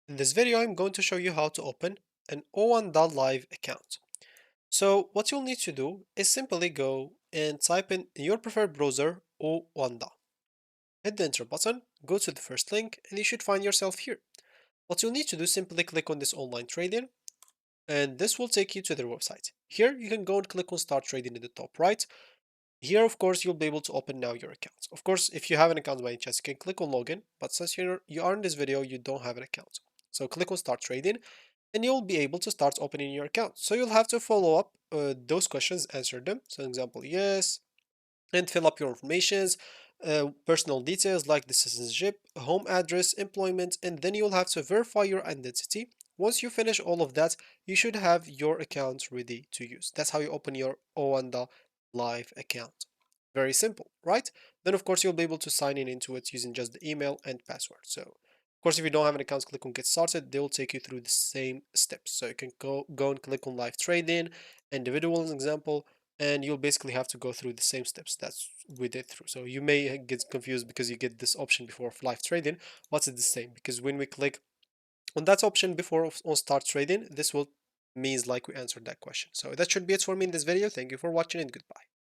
In this video, I'm going to show you how to open an Oanda Live account. So what you'll need to do is simply go and type in your preferred browser, Oanda. Hit the enter button, go to the first link, and you should find yourself here. What you'll need to do is simply click on this online trading, and this will take you to their website. Here, you can go and click on start trading in the top right. Here, of course, you'll be able to open now your account. Of course, if you have an account by any chance, you can click on login, but since you are in this video, you don't have an account. So click on start trading and you'll be able to start opening your account. So you'll have to follow up those questions, answer them. So example, yes, and fill up your informations, personal details like the citizenship, home address, employment, and then you'll have to verify your identity. Once you finish all of that, you should have your account ready to use. That's how you open your Oanda Live account. Very simple, right? Then of course you'll be able to sign in into it using just the email and password. So of course if you don't have an account, click on get started. They will take you through the same steps. So you can go and click on live trading, individual example, and you'll basically have to go through the same steps that we did through. So you may get confused because you get this option before of live trading, but it's the same because when we click on that option before on start trading, this will means like we answered that question. So that should be it for me in this video. Thank you for watching and goodbye.